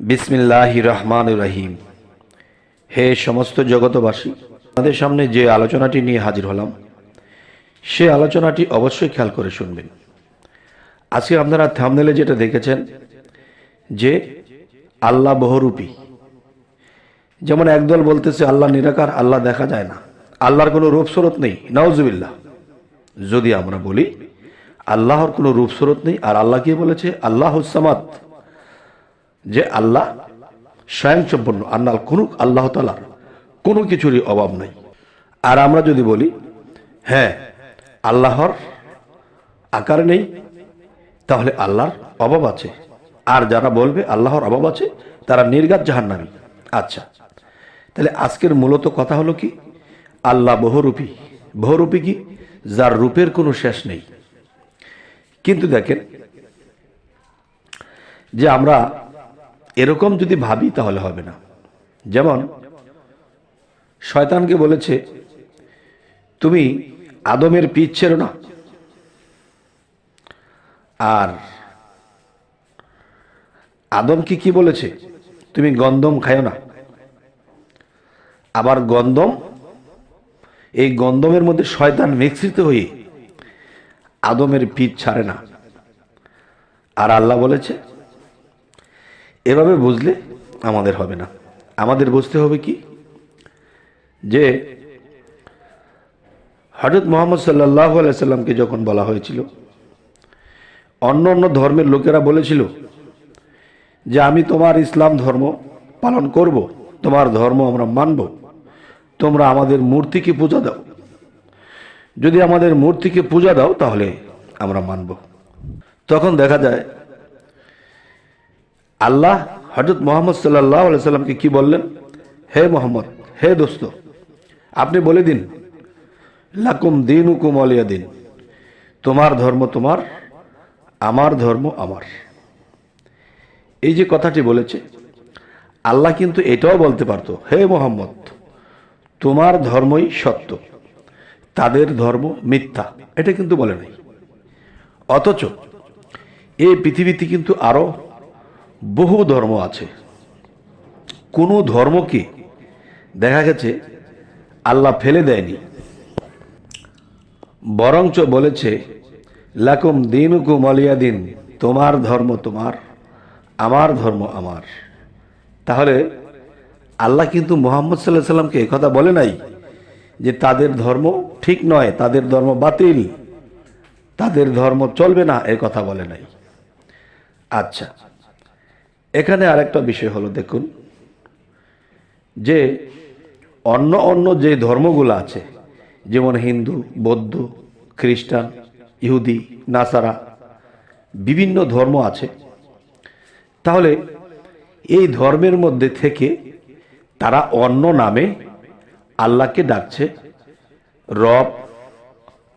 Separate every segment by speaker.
Speaker 1: বিসমিল্লাহির রহমানির রহিম। হে সমস্ত জগতবাসী, আমাদের সামনে যে আলোচনাটি নিয়ে হাজির হলাম সে আলোচনাটি অবশ্যই খেয়াল করে শুনবেন। আজকে আপনারা থাম্বনেলে যেটা দেখেছেন যে আল্লাহ বহুরূপী, যেমন একদল বলতেছে আল্লাহ নিরাকার, আল্লাহ দেখা যায় না, আল্লাহর কোনো রূপ স্বরূপ নেই। নাউজুবিল্লাহ। যদি আমরা বলি আল্লাহর কোনো রূপ স্বরূপ নেই, আর আল্লাহ কি বলেছে? আল্লাহুস সামাদ, যে আল্লাহ স্বয়ংসম্পন্ন, আল্লাহ তাআলার কোনো কিছুরই অভাব নাই। আর আমরা যদি বলি হ্যাঁ আল্লাহর আকার নেই, তাহলে আল্লাহর অভাব আছে। আর যারা বলবে আল্লাহর অভাব আছে তারা নির্ঘাত জাহান্নামী। আচ্ছা, তাহলে আজকের মূলত কথা হলো কি? আল্লাহ বহুরূপী। বহুরূপী কি? যার রূপের কোনো শেষ নেই। কিন্তু দেখেন, যে আমরা এরকম যদি ভাবি তাহলে হবে না। যেমন শয়তানকে বলেছে তুমি আদমের পিঠ ছেড়ো না, আর আদমকে কি বলেছে? তুমি গন্ধম খায়ো না। আবার গন্ধম, এই গন্ধমের মধ্যে শয়তান মিশ্রিত হয়ে আদমের পিঠ ছাড়ে না। আর আল্লাহ বলেছে, এভাবে বুঝলে আমাদের হবে না। আমাদের বুঝতে হবে কি? যে হযরত মুহাম্মদ সাল্লাল্লাহু আলাইহি সাল্লামকে যখন বলা হয়েছিল, অন্য অন্য ধর্মের লোকেরা বলেছিল যে আমি তোমার ইসলাম ধর্ম পালন করব, তোমার ধর্ম আমরা মানব, তোমরা আমাদের মূর্তিকে পূজা দাও, যদি আমাদের মূর্তিকে পূজা দাও তাহলে আমরা মানব। তখন দেখা যায় আল্লাহ হযরত মুহাম্মদ সাল্লাল্লাহু আলাইহি সাল্লামকে কি বললেন? হে মুহাম্মদ, হে দোস্ত, আপনি বলে দিন লাকুম দীনুকুম ওয়ালিয়া দিন, তোমার ধর্ম তোমার, আমার ধর্ম আমার। এই যে কথাটি বলেছে, আল্লাহ কিন্তু এটাও বলতে পারতো, হে মুহাম্মদ, তোমার ধর্মই সত্য, তাদের ধর্ম মিথ্যা। এটা কিন্তু বলে নাই। অথচ এই পৃথিবীতে কিন্তু আরো বহু ধর্ম আছে। কোনো ধর্মকে দেখা গেছে আল্লাহ ফেলে দেয়নি, বরঞ্চ বলেছে লাকুম দীনুকুম ওয়ালিয়া দিন, তোমার ধর্ম তোমার, আমার ধর্ম আমার। তাহলে আল্লাহ কিন্তু মুহাম্মদ সাল্লাল্লাহু আলাইহি সাল্লামকে এই কথা বলে নাই যে তাদের ধর্ম ঠিক নয়, তাদের ধর্ম বাতিল, তাদের ধর্ম চলবে না, এর কথা বলে নাই। আচ্ছা, এখানে আরেকটা বিষয় হলো, দেখুন যে অন্য অন্য যে ধর্মগুলো আছে, যেমন হিন্দু, বৌদ্ধ, খ্রিস্টান, ইহুদি, নাসারা, বিভিন্ন ধর্ম আছে। তাহলে এই ধর্মের মধ্যে থেকে তারা অন্য নামে আল্লাহকে ডাকছে। রব,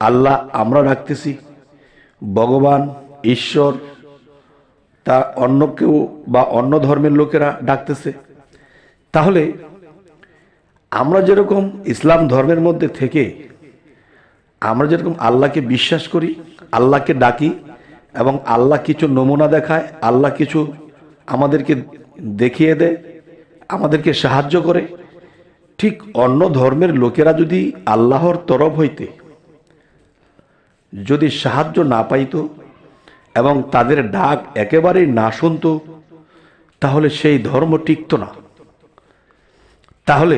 Speaker 1: আল্লাহ আমরা ডাকতেছি, ভগবান, ঈশ্বর, তা অন্য কেউ বা অন্য ধর্মের লোকেরা ডাকতেছে। তাহলে আমরা যেরকম ইসলাম ধর্মের মধ্যে থেকে আমরা যেরকম আল্লাহকে বিশ্বাস করি, আল্লাহকে ডাকি, এবং আল্লাহ কিছু নমুনা দেখায়, আল্লাহ কিছু আমাদেরকে দেখিয়ে দেয়, আমাদেরকে সাহায্য করে, ঠিক অন্য ধর্মের লোকেরা যদি আল্লাহর তরফ হইতে যদি সাহায্য না পাইতো এবং তাদের ডাক একেবারেই না শুনতো, তাহলে সেই ধর্ম টিকতো না। তাহলে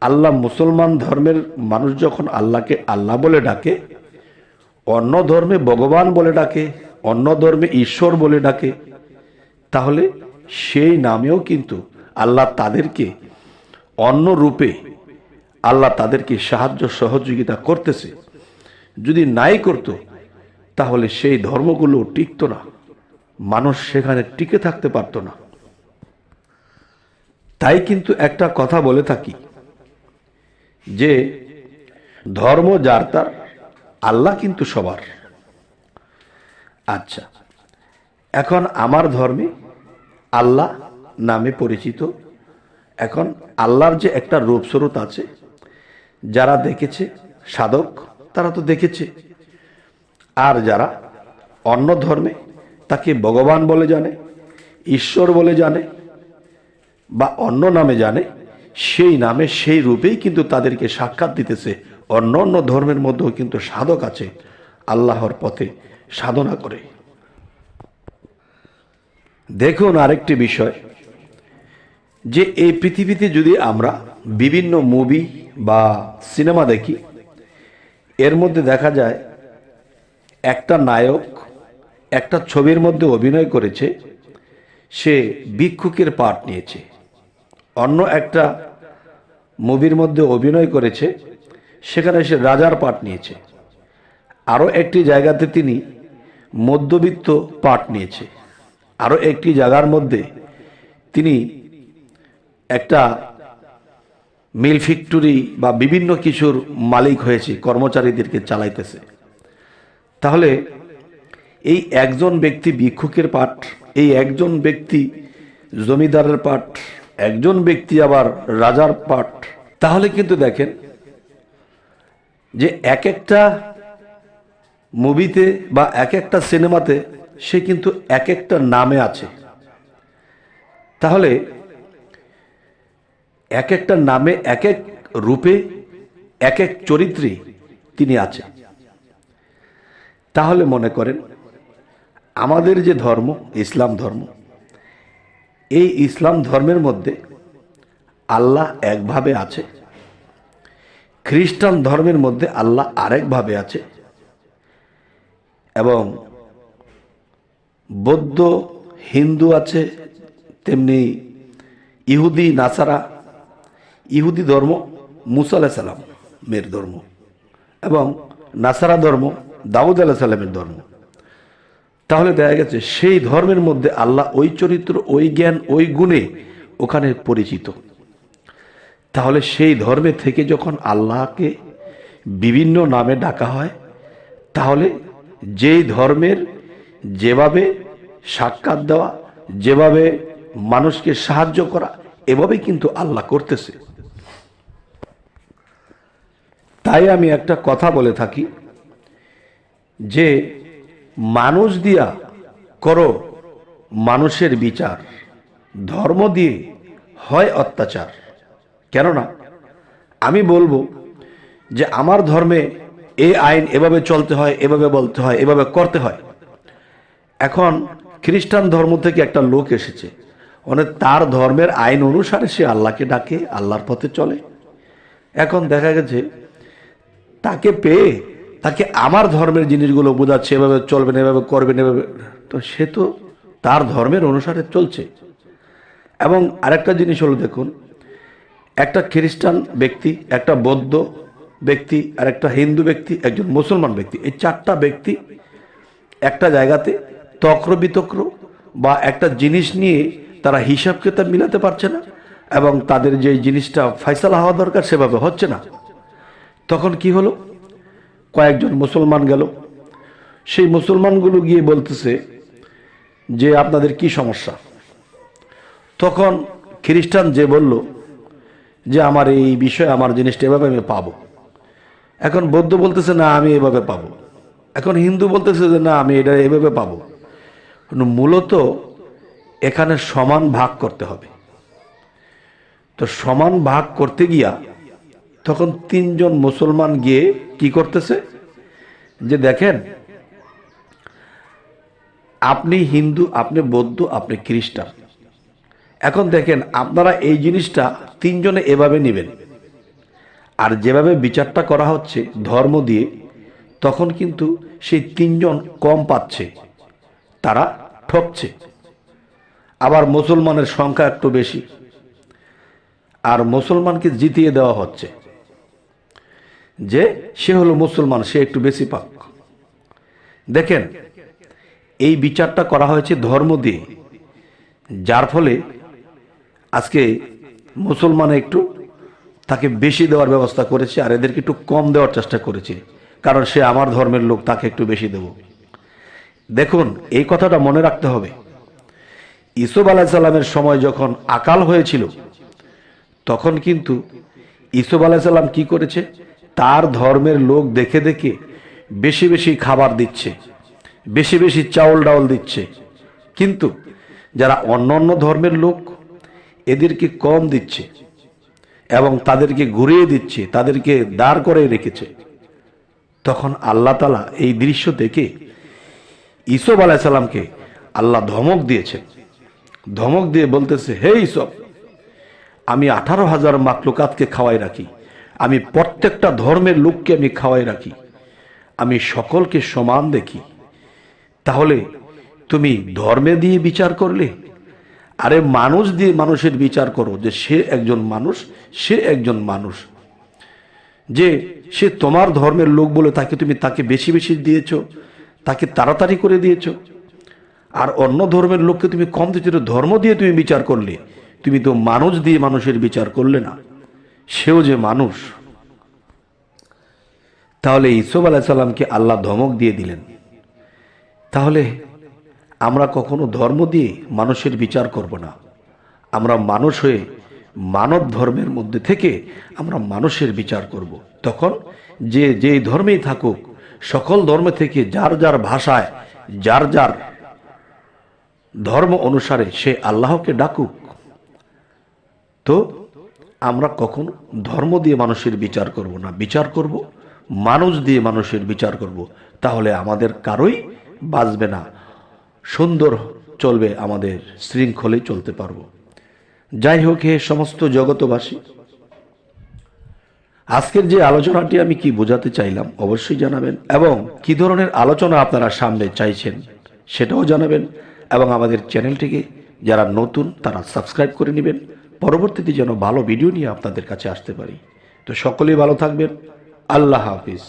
Speaker 1: আল্লাহ, মুসলমান ধর্মের মানুষ যখন আল্লাহকে আল্লাহ বলে ডাকে, অন্য ধর্মে ভগবান বলে ডাকে, অন্য ধর্মে ঈশ্বর বলে ডাকে, তাহলে সেই নামেও কিন্তু আল্লাহ তাদেরকে অন্য রূপে আল্লাহ তাদেরকে সাহায্য সহযোগিতা করতেছে। যদি নাই করত তাহলে সেই ধর্মগুলো টিকতো না, মানুষ সেখানে টিকে থাকতে পারত না। তাই কিন্তু একটা কথা বলে থাকি যে ধর্ম যার তার, আল্লাহ কিন্তু সবার। আচ্ছা, এখন আমার ধর্মে আল্লাহ নামে পরিচিত। এখন আল্লাহর যে একটা রূপস্বরূপ আছে, যারা দেখেছে সাধক তারা তো দেখেছে, আর যারা অন্য ধর্মে তাকে ভগবান বলে জানে, ঈশ্বর বলে জানে বা অন্য নামে জানে, সেই নামে সেই রূপেই কিন্তু তাদেরকে সাক্ষাৎ দিতেছে। অন্য অন্য ধর্মের মধ্যেও কিন্তু সাধক আছে, আল্লাহর পথে সাধনা করে। দেখুন আরেকটি বিষয়, যে এই পৃথিবীতে যদি আমরা বিভিন্ন মুভি বা সিনেমা দেখি, এর মধ্যে দেখা যায় একটা নায়ক একটা ছবির মধ্যে অভিনয় করেছে, সে ভিক্ষুকের পাঠ নিয়েছে। অন্য একটা মুভির মধ্যে অভিনয় করেছে, সেখানে সে রাজার পাঠ নিয়েছে। আরও একটি জায়গাতে তিনি মধ্যবিত্ত পাঠ নিয়েছে। আরও একটি জায়গার মধ্যে তিনি একটা মিল ফ্যাক্টরি বা বিভিন্ন কিছুর মালিক হয়েছে, কর্মচারীদেরকে চালাইতেছে। তাহলে এই একজন ব্যক্তি ভিক্ষুকের পাঠ, এই একজন ব্যক্তি জমিদারের পাঠ, একজন ব্যক্তি আবার রাজার পাঠ। তাহলে কিন্তু দেখেন যে এক একটা মুভিতে বা এক একটা সিনেমাতে সে কিন্তু এক একটা নামে আছে। তাহলে এক একটা নামে এক এক রূপে এক এক চরিত্রে তিনি আছে। তাহলে মনে করেন আমাদের যে ধর্ম, ইসলাম ধর্ম, এই ইসলাম ধর্মের মধ্যে আল্লাহ একভাবে আছে, খ্রিস্টান ধর্মের মধ্যে আল্লাহ আরেকভাবে আছে, এবং বৌদ্ধ হিন্দু আছে, তেমনি ইহুদি নাসারা, ইহুদি ধর্ম মুসা আলাইহিস সালামের ধর্ম, এবং নাসারা ধর্ম দাউদ আলাইহিস সালামের ধর্ম। তাহলে দেখা গেছে সেই ধর্মের মধ্যে আল্লাহ ওই চরিত্র, ওই জ্ঞান, ওই গুণে ওখানে পরিচিত। তাহলে সেই ধর্মে থেকে যখন আল্লাহকে বিভিন্ন নামে ডাকা হয়, তাহলে যেই ধর্মের যেভাবে সাক্ষাৎ দেওয়া, যেভাবে মানুষকে সাহায্য করা, এভাবে কিন্তু আল্লাহ করতেছে। তাই আমি একটা কথা বলে থাকি যে মানুষ দিয়া করো মানুষের বিচার, ধর্ম দিয়ে হয় অত্যাচার। কেননা আমি বলবো যে আমার ধর্মে এই আইন এভাবে চলতে হয়, এভাবে বলতে হয়, এভাবে করতে হয়। এখন খ্রিস্টান ধর্ম থেকে একটা লোক এসেছে, মানে তার ধর্মের আইন অনুসারে সে আল্লাহকে ডাকে, আল্লাহর পথে চলে। এখন দেখা গেছে তাকে পেয়ে তাকে আমার ধর্মের জিনিসগুলো বোঝাচ্ছে, এভাবে চলবেন, এভাবে করবেন, এভাবে, তো সে তো তার ধর্মের অনুসারে চলছে। এবং আরেকটা জিনিস হলো, দেখুন একটা খ্রিস্টান ব্যক্তি, একটা বৌদ্ধ ব্যক্তি, আর একটা হিন্দু ব্যক্তি, একজন মুসলমান ব্যক্তি, এই চারটা ব্যক্তি একটা জায়গাতে তক্র বিতক্র বা একটা জিনিস নিয়ে তারা হিসাব কিতাব মিলাতে পারছে না, এবং তাদের যে জিনিসটা ফয়সালা হওয়া দরকার সেভাবে হচ্ছে না। তখন কি হলো, কয়েকজন মুসলমান গেল, সেই মুসলমানগুলো গিয়ে বলতেছে যে আপনাদের কি সমস্যা। তখন খ্রিস্টান যে বলল যে আমার এই বিষয়ে আমার জিনিসটা এভাবে আমি পাবো। এখন বৌদ্ধ বলতেছে না আমি এভাবে পাবো, এখন হিন্দু বলতেছে যে না আমি এটা এভাবে পাবো। মূলত এখানে সমান ভাগ করতে হবে। তো সমান ভাগ করতে গিয়া তখন তিনজন মুসলমান গিয়ে কি করতেছে, যে দেখেন আপনি হিন্দু, আপনি বৌদ্ধ, আপনি খ্রিস্টান, এখন দেখেন আপনারা এই জিনিসটা তিনজনে এভাবে নেবেন, আর যেভাবে বিচারটা করা হচ্ছে ধর্ম দিয়ে, তখন কিন্তু সেই তিনজন কম পাচ্ছে, তারা ঠকছে। আবার মুসলমানের সংখ্যা একটু বেশি, আর মুসলমানকে জিতিয়ে দেওয়া হচ্ছে যে সে হলো মুসলমান, সে একটু বেশি পাক। দেখেন এই বিচারটা করা হয়েছে ধর্ম দিয়ে, যার ফলে আজকে মুসলমান একটু তাকে বেশি দেওয়ার ব্যবস্থা করেছে, আর এদেরকে একটু কম দেওয়ার চেষ্টা করেছে, কারণ সে আমার ধর্মের লোক, তাকে একটু বেশি দেব। দেখুন এই কথাটা মনে রাখতে হবে। ইসুফ আলাইহিস সালামের সময় যখন আকাল হয়েছিল, তখন কিন্তু ইসুফ আলাইহিস সালাম কি করেছে, তার ধর্মের লোক দেখে দেখে বেশি বেশি খাবার দিচ্ছে, বেশি বেশি চাউল ডাউল দিচ্ছে। কিন্তু যারা অন্য অন্য ধর্মের লোক এদেরকে কম দিচ্ছে এবং তাদেরকে ঘুরিয়ে দিচ্ছে, তাদেরকে দাঁড় করে রেখেছে। তখন আল্লাহ তাআলা এই দৃশ্য দেখে ইসুফ আলাইহিস সালামকে আল্লাহ ধমক দিয়েছেন। ধমক দিয়ে বলতেছে, হে ইসুফ, আমি 18,000 মাখলুকাতকে খাওয়াই রাখি, আমি প্রত্যেকটা ধর্মের লোককে আমি খাওয়াই রাখি, আমি সকলকে সমান দেখি, তাহলে তুমি ধর্মে দিয়ে বিচার করলে? আরে মানুষ দিয়ে মানুষের বিচার করো, যে সে একজন মানুষ, সে একজন মানুষ, যে সে তোমার ধর্মের লোক বলে তুমি তাকে বেশি বেশি দিয়েছো, তাকে তাড়াতাড়ি করে দিয়েছো। আর অন্য ধর্মের লোককে তুমি কম দিয়েছো, ধর্ম দিয়ে তুমি বিচার করলে, তুমি তো মানুষ দিয়ে মানুষের বিচার করলে না, সেও যে মানুষ। তাহলে ইসুফ আলাইহিস সালামকে আল্লাহ ধমক দিয়ে দিলেন। তাহলে আমরা কখনো ধর্ম দিয়ে মানুষের বিচার করব না, আমরা মানুষ হয়ে মানব ধর্মের মধ্যে থেকে আমরা মানুষের বিচার করব। তখন যে যেই ধর্মেই থাকুক, সকল ধর্ম থেকে যার যার ভাষায়, যার যার ধর্ম অনুসারে সে আল্লাহকে ডাকুক। তো আমরা কখনো ধর্ম দিয়ে মানুষের বিচার করব না, বিচার করব মানুষ দিয়ে মানুষের বিচার করব। তাহলে আমাদের কারোই বাঁচবে না, সুন্দর চলবে, আমাদের শৃঙ্খলে চলতে পারবো। যাই হোক, হে সমস্ত জগতবাসী, আজকের যে আলোচনাটি আমি কি বোঝাতে চাইলাম অবশ্যই জানাবেন, এবং কি ধরনের আলোচনা আপনারা সামনে চাইছেন সেটাও জানাবেন, এবং আমাদের চ্যানেলটিকে যারা নতুন তারা সাবস্ক্রাইব করে নেবেন, পরবর্তীতে যেন ভালো ভিডিও নিয়ে আপনাদের কাছে আসতে পারি। তো সকলেই ভালো থাকবেন। আল্লাহ হাফিজ।